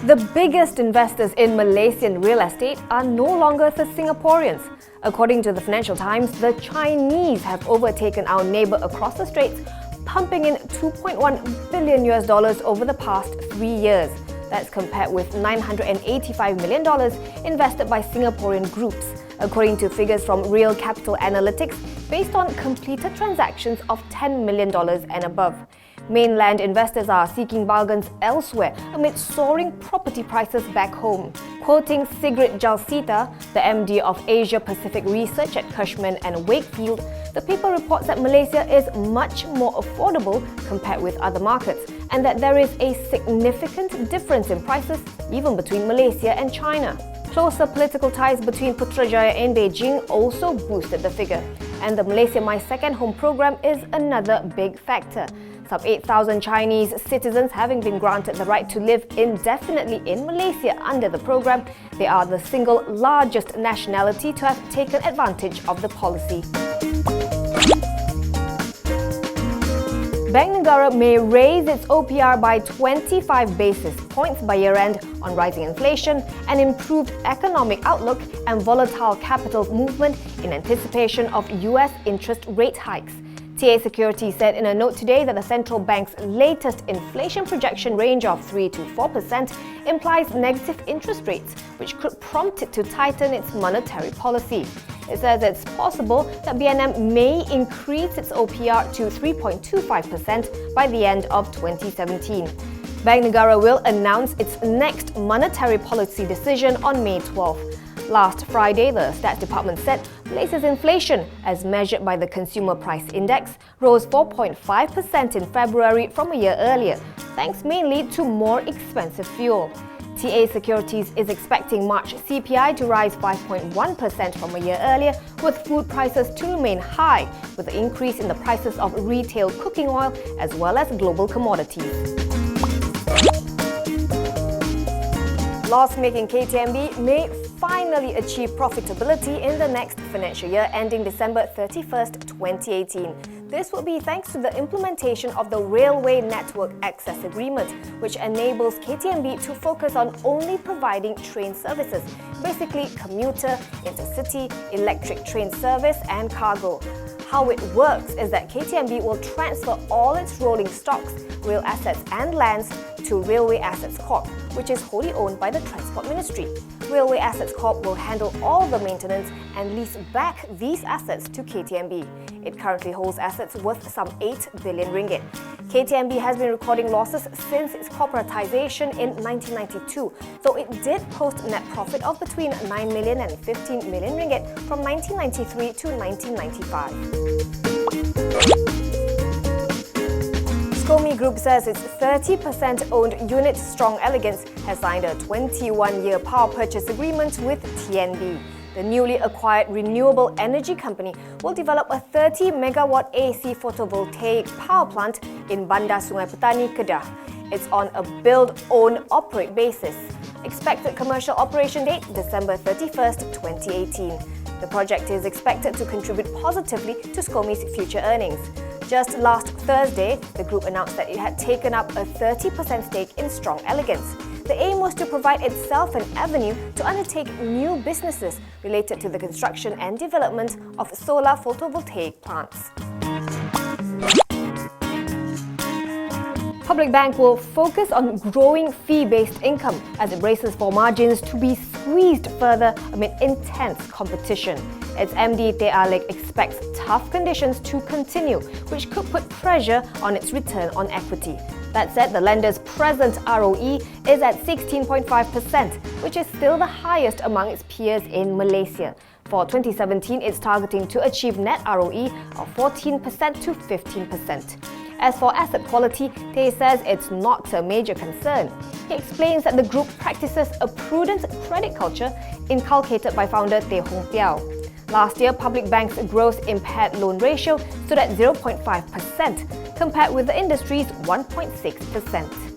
The biggest investors in Malaysian real estate are no longer the Singaporeans. According to the Financial Times, the Chinese have overtaken our neighbour across the straits, pumping in $2.1 billion over the past 3 years. That's compared with $985 million invested by Singaporean groups, according to figures from Real Capital Analytics, based on completed transactions of $10 million and above. Mainland investors are seeking bargains elsewhere amid soaring property prices back home. Quoting Sigrid Jalsita, the MD of Asia Pacific Research at Cushman & Wakefield, the paper reports that Malaysia is much more affordable compared with other markets, and that there is a significant difference in prices even between Malaysia and China. Closer political ties between Putrajaya and Beijing also boosted the figure, and the Malaysia My Second Home program is another big factor. Some 8,000 Chinese citizens having been granted the right to live indefinitely in Malaysia under the program, they are the single largest nationality to have taken advantage of the policy. Bank Negara may raise its OPR by 25 basis points by year-end on rising inflation, an improved economic outlook and volatile capital movement in anticipation of US interest rate hikes. TA Securities said in a note today that the central bank's latest inflation projection range of 3 to 4% implies negative interest rates, which could prompt it to tighten its monetary policy. It says it's possible that BNM may increase its OPR to 3.25% by the end of 2017. Bank Negara will announce its next monetary policy decision on May 12. Last Friday, the Stats Department said Malaysia's inflation, as measured by the Consumer Price Index, rose 4.5% in February from a year earlier, thanks mainly to more expensive fuel. TA Securities is expecting March CPI to rise 5.1% from a year earlier, with food prices to remain high, with the increase in the prices of retail cooking oil as well as global commodities. Loss-making KTMB may finally achieve profitability in the next financial year ending December 31st, 2018. This will be thanks to the implementation of the Railway Network Access Agreement, which enables KTMB to focus on only providing train services, basically commuter, intercity, electric train service and cargo. How it works is that KTMB will transfer all its rolling stocks, rail assets and lands to Railway Assets Corp, which is wholly owned by the Transport Ministry. Railway Assets Corp will handle all the maintenance and lease back these assets to KTMB. It currently holds assets worth some 8 billion ringgit. KTMB has been recording losses since its corporatization in 1992, though it did post net profit of between 9 million and 15 million ringgit from 1993 to 1995. SCOMI Group says its 30% owned unit Strong Elegance has signed a 21-year power purchase agreement with TNB. The newly acquired renewable energy company will develop a 30-megawatt AC photovoltaic power plant in Bandar Sungai Petani, Kedah. It's on a build-own-operate basis. Expected commercial operation date December 31st, 2018. The project is expected to contribute positively to SCOMI's future earnings. Just last Thursday, the group announced that it had taken up a 30% stake in Strong Elegance. The aim was to provide itself an avenue to undertake new businesses related to the construction and development of solar photovoltaic plants. Public Bank will focus on growing fee-based income as it braces for margins to be squeezed further amid intense competition. Its MD Teh Alik expects tough conditions to continue, which could put pressure on its return on equity. That said, the lender's present ROE is at 16.5%, which is still the highest among its peers in Malaysia. For 2017, it's targeting to achieve net ROE of 14% to 15%. As for asset quality, Teh says it's not a major concern. He explains that the group practices a prudent credit culture inculcated by founder Teh Hong Piao. Last year, Public Bank's gross impaired loan ratio stood at 0.5%, compared with the industry's 1.6%.